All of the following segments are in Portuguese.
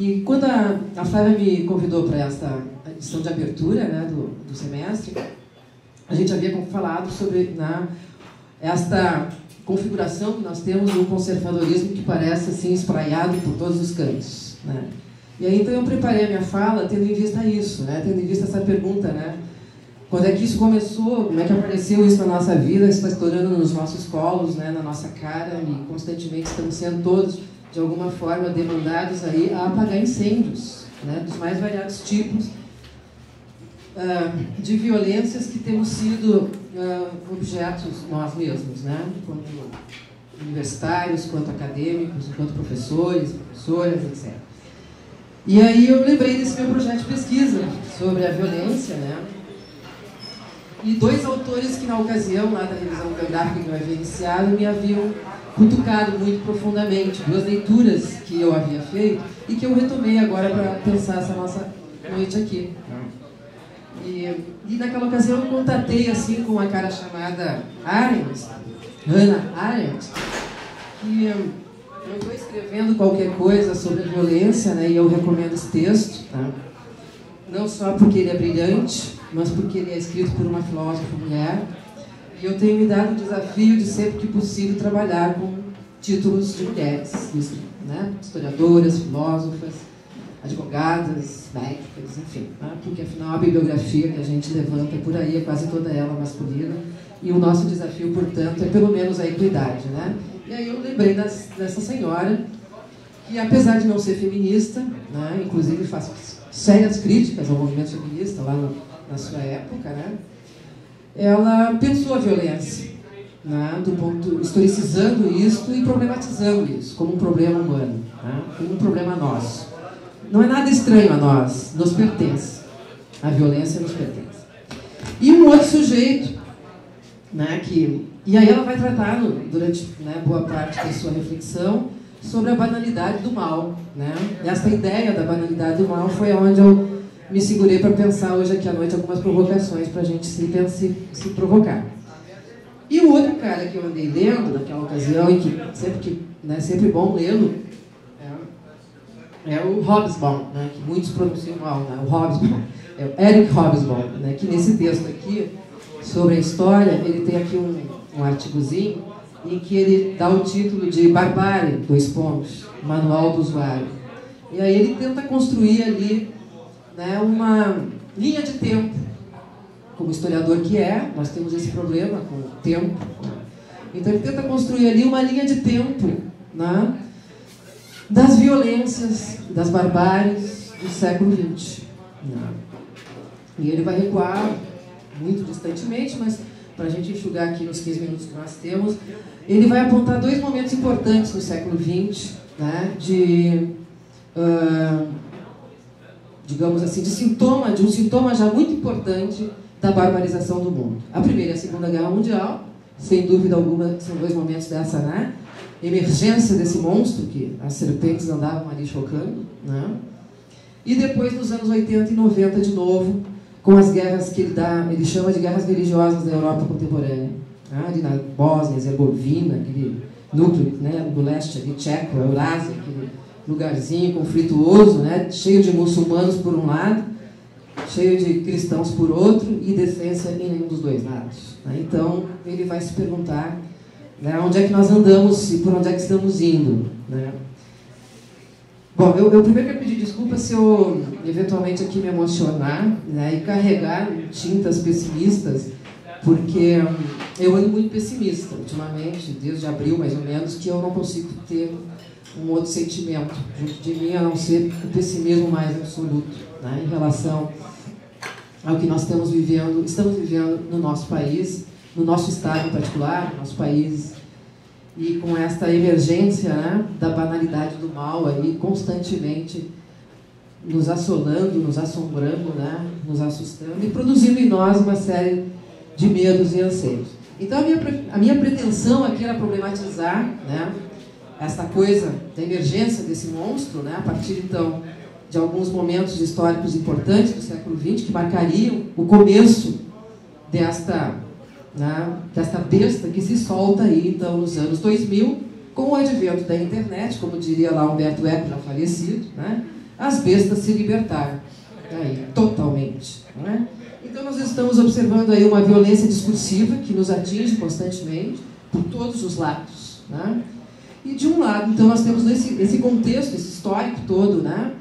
E quando a Flávia me convidou para esta edição de abertura, né, do semestre, a gente havia falado sobre esta configuração que nós temos de um conservadorismo que parece assim espraiado por todos os cantos, né? E aí então eu preparei a minha fala tendo em vista isso, né? Tendo em vista essa pergunta, né? Quando é que isso começou? Como é que apareceu isso na nossa vida? Está estourando nos nossos colos, né? Na nossa cara, e constantemente estamos sendo todos de alguma forma demandados aí a apagar incêndios, né? Dos mais variados tipos de violências que temos sido objetos nós mesmos, né? Quanto universitários, quanto acadêmicos, quanto professores, professoras, etc. E aí eu lembrei desse meu projeto de pesquisa sobre a violência, né? E dois autores que na ocasião, lá da revisão biográfica que eu havia iniciado, me haviam cutucado muito profundamente, duas leituras que eu havia feito e que eu retomei agora para pensar essa nossa noite aqui. E naquela ocasião eu contatei assim com uma cara chamada Hannah Arendt, que eu estou escrevendo qualquer coisa sobre a violência, né, e eu recomendo esse texto, tá? Não só porque ele é brilhante, mas porque ele é escrito por uma filósofa mulher, e eu tenho me dado o desafio de sempre que possível trabalhar com títulos de mulheres, né? Historiadoras, filósofas, advogadas, médicas, enfim, né? Porque afinal a bibliografia que a gente levanta por aí é quase toda ela masculina, e o nosso desafio, portanto, é pelo menos a equidade, né? E aí eu lembrei dessa senhora, que apesar de não ser feminista, né, inclusive faz sérias críticas ao movimento feminista lá na sua época, né, ela pensou a violência, né, historicizando isso e problematizando isso como um problema humano, né, como um problema nosso. Não é nada estranho a nós, nos pertence. A violência nos pertence. E um outro sujeito, né, e aí ela vai tratar, durante, né, boa parte da sua reflexão, sobre a banalidade do mal, né? E essa ideia da banalidade do mal foi onde eu me segurei para pensar hoje aqui à noite algumas provocações para a gente se provocar. E o outro cara que eu andei lendo naquela ocasião, e que sempre bom lê-lo, é o Hobsbawm, né, que muitos pronunciam mal, né? O Hobsbawm, é o Eric Hobsbawm, né, que nesse texto aqui, sobre a história, ele tem aqui um artigozinho em que ele dá o título de Barbárie, Manual do Usuário. E aí ele tenta construir ali, né, uma linha de tempo. Como historiador que é, nós temos esse problema com o tempo. Então ele tenta construir ali uma linha de tempo, né, das violências, das barbáries do século XX. Né? E ele vai recuar muito distantemente, mas para a gente enxugar aqui nos 15 minutos que nós temos, ele vai apontar dois momentos importantes no século XX, né, digamos assim, de um sintoma já muito importante da barbarização do mundo. A Primeira e a Segunda Guerra Mundial, sem dúvida alguma, são dois momentos dessa, né, emergência desse monstro que as serpentes andavam ali chocando, né, e depois nos anos 80 e 90 de novo, com as guerras que ele chama de guerras religiosas da Europa contemporânea, né? Ali na Bósnia, Herzegovina, aquele núcleo, né, do leste ali, tcheco, Eurásia, aquele lugarzinho conflituoso, né, cheio de muçulmanos por um lado, cheio de cristãos por outro, e decência em nenhum dos dois lados. Né? Então, ele vai se perguntar, né, onde é que nós andamos e por onde é que estamos indo. Né? Bom, eu primeiro quero pedir desculpa se eu eventualmente aqui me emocionar, né, e carregar tintas pessimistas, porque eu ando muito pessimista ultimamente, desde abril mais ou menos, que eu não consigo ter um outro sentimento junto de mim, a não ser o pessimismo mais absoluto, né, em relação ao que nós estamos vivendo no nosso país, no nosso estado em particular, no nosso país. E com esta emergência, né, da banalidade do mal aí constantemente nos assolando, nos assombrando, né, nos assustando e produzindo em nós uma série de medos e anseios. Então a minha pretensão aqui era problematizar, né, esta coisa da emergência desse monstro, né, a partir então de alguns momentos históricos importantes do século XX que marcariam o começo desta besta que se solta aí, então, nos anos 2000, com o advento da internet, como diria lá Humberto Eco, já falecido, né? as bestas se libertaram. Aí, totalmente. Não é? Então nós estamos observando aí uma violência discursiva que nos atinge constantemente, por todos os lados. Né? E de um lado, então, nós temos esse contexto, esse histórico todo, né,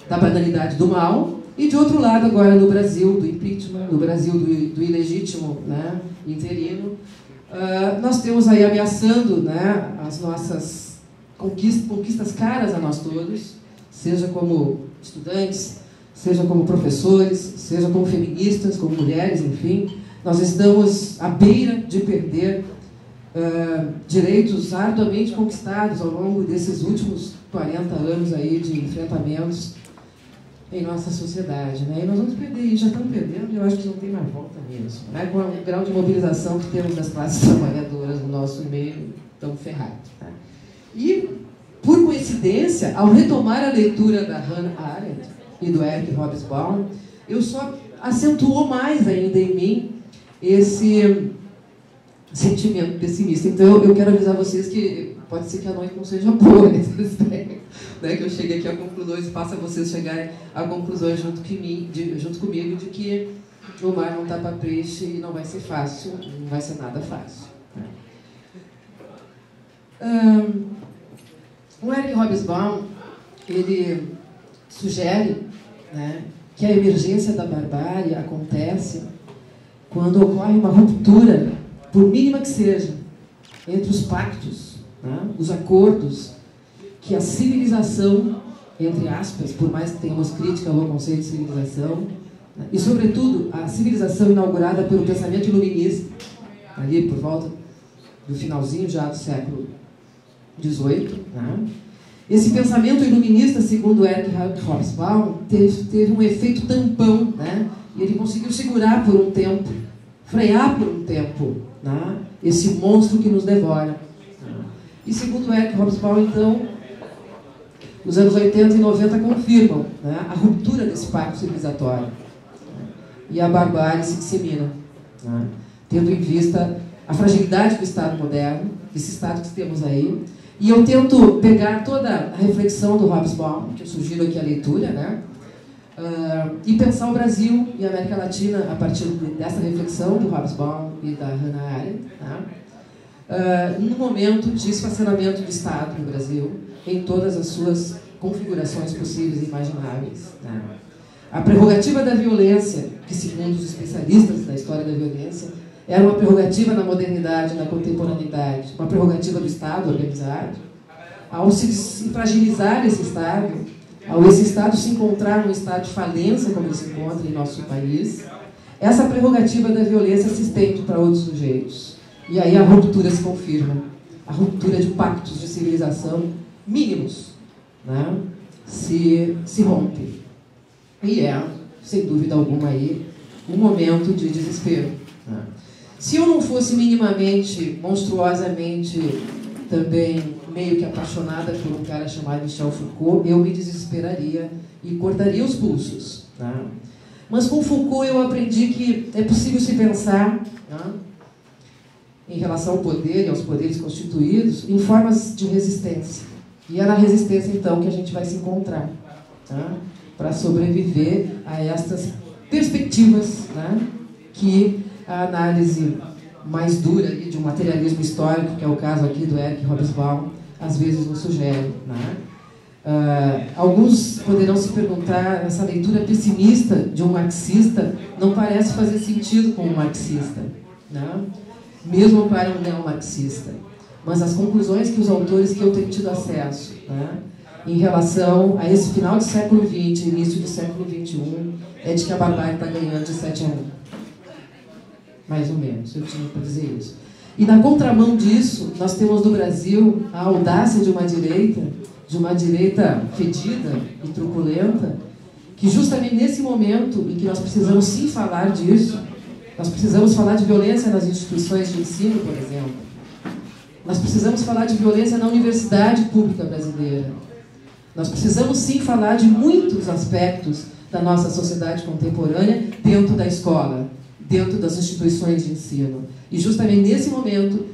da banalidade do mal, e de outro lado, agora no Brasil, do impeachment, no Brasil do ilegítimo, né, interino, nós temos aí ameaçando, né, as nossas conquistas caras a nós todos, seja como estudantes, seja como professores, seja como feministas, como mulheres, enfim. Nós estamos à beira de perder direitos arduamente conquistados ao longo desses últimos 40 anos aí de enfrentamentos em nossa sociedade, né? E nós vamos perder, e já estamos perdendo, e eu acho que não tem mais volta mesmo. Né? Com o grau de mobilização que temos das classes trabalhadoras no nosso meio, estamos ferrados. Tá? E, por coincidência, ao retomar a leitura da Hannah Arendt e do Eric Hobsbawm, eu só acentuou mais ainda em mim esse sentimento pessimista. Então, eu quero avisar vocês que pode ser que a noite não seja boa nesse aspecto, né? Que eu chegue aqui a conclusões, faça vocês chegarem a conclusões junto comigo de que o mar não está para peixe e não vai ser fácil, não vai ser nada fácil. O Eric Hobsbawm, ele sugere, né, que a emergência da barbárie acontece quando ocorre uma ruptura, por mínima que seja, entre os pactos, né, os acordos que a civilização, entre aspas, por mais que tenhamos crítica ao conceito de civilização, né, e, sobretudo, a civilização inaugurada pelo pensamento iluminista, ali por volta do finalzinho já do século XVIII, né, esse pensamento iluminista, segundo Eric Hobsbawm, teve um efeito tampão, né, e ele conseguiu segurar por um tempo, frear por um tempo, né, esse monstro que nos devora. E segundo Eric Hobsbawm, então, os anos 80 e 90 confirmam, né, a ruptura desse pacto civilizatório. E a barbárie se dissemina, né, tendo em vista a fragilidade do Estado moderno, desse Estado que temos aí. E eu tento pegar toda a reflexão do Hobsbawm, que eu sugiro aqui a leitura, né, e pensar o Brasil e a América Latina a partir dessa reflexão do Hobsbawm e da Hannah Arendt, né, num momento de esfacelamento do Estado no Brasil, em todas as suas configurações possíveis e imagináveis. Né. A prerrogativa da violência, que segundo os especialistas da história da violência, era uma prerrogativa na modernidade, na contemporaneidade, uma prerrogativa do Estado organizado. Ao se fragilizar esse Estado, ao esse Estado se encontrar num estado de falência, como ele se encontra em nosso país, essa prerrogativa da violência se estende para outros sujeitos. E aí a ruptura se confirma, a ruptura de pactos de civilização mínimos, né, se rompe. E é, sem dúvida alguma, aí, um momento de desespero. Né. Se eu não fosse minimamente, monstruosamente, também meio que apaixonada por um cara chamado Michel Foucault, eu me desesperaria e cortaria os pulsos. Né? Mas com Foucault eu aprendi que é possível se pensar, né, em relação ao poder e aos poderes constituídos, em formas de resistência. E é na resistência, então, que a gente vai se encontrar, né, para sobreviver a estas perspectivas, né, que a análise mais dura de um materialismo histórico, que é o caso aqui do Eric Hobsbawm, às vezes nos sugere. Né? Alguns poderão se perguntar, essa leitura pessimista de um marxista não parece fazer sentido com um marxista, né? Mesmo para um neomarxista. Mas as conclusões que os autores que eu tenho tido acesso, né, em relação a esse final do século XX, início do século XXI, é de que a barbárie está ganhando de 7-1. Mais ou menos, eu tinha para dizer isso. E na contramão disso, nós temos no Brasil a audácia de uma direita fedida e truculenta, que justamente nesse momento em que nós precisamos sim falar disso, nós precisamos falar de violência nas instituições de ensino, por exemplo. Nós precisamos falar de violência na universidade pública brasileira. Nós precisamos sim falar de muitos aspectos da nossa sociedade contemporânea dentro da escola, dentro das instituições de ensino. E justamente nesse momento,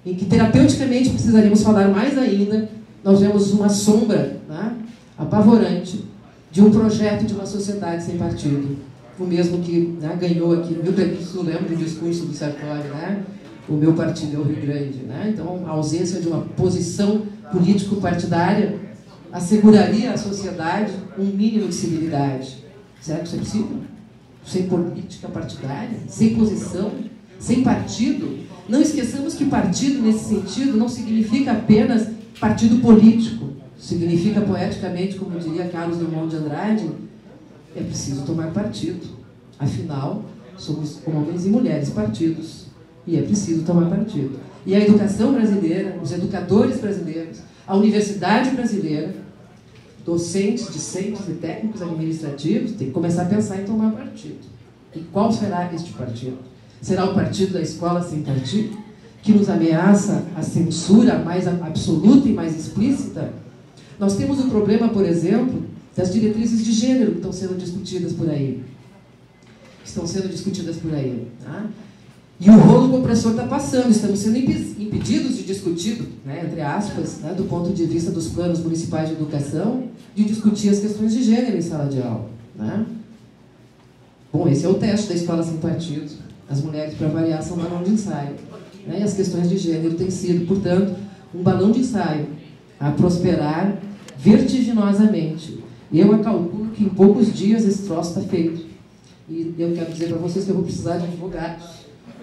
em que terapeuticamente precisaríamos falar mais ainda, nós vemos uma sombra, né, apavorante de um projeto de uma sociedade sem partido. O mesmo que, né, ganhou aqui no Rio Grande do Sul, lembra do discurso do Sartori, né? O meu partido é o Rio Grande. Né? Então, a ausência de uma posição político-partidária asseguraria à sociedade um mínimo de civilidade. Será que isso é possível? Sem política partidária, sem posição, sem partido? Não esqueçamos que partido, nesse sentido, não significa apenas partido político. Significa, poeticamente, como diria Carlos Drummond de Andrade, é preciso tomar partido. Afinal, somos homens e mulheres partidos. E é preciso tomar partido. E a educação brasileira, os educadores brasileiros, a universidade brasileira, docentes, discentes e técnicos administrativos, tem que começar a pensar em tomar partido. E qual será este partido? Será o partido da escola sem partido, que nos ameaça a censura mais absoluta e mais explícita? Nós temos o problema, por exemplo, das diretrizes de gênero que estão sendo discutidas por aí. Tá? E o rolo compressor está passando, estamos sendo impedidos de discutir, né, entre aspas, né, do ponto de vista dos planos municipais de educação, de discutir as questões de gênero em sala de aula. Né? Bom, esse é o teste da escola sem partido. As mulheres, para variar, são balão de ensaio. Né? E as questões de gênero têm sido, portanto, um balão de ensaio a prosperar vertiginosamente. Eu calculo que em poucos dias esse troço está feito. E eu quero dizer para vocês que eu vou precisar de advogados,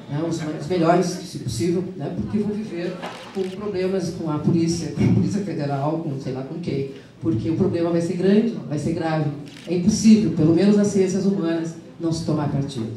né, os melhores, se possível, né, porque vou viver com problemas com a Polícia Federal, com sei lá com quem, porque o problema vai ser grande, vai ser grave. É impossível, pelo menos nas ciências humanas, não se tomar partido.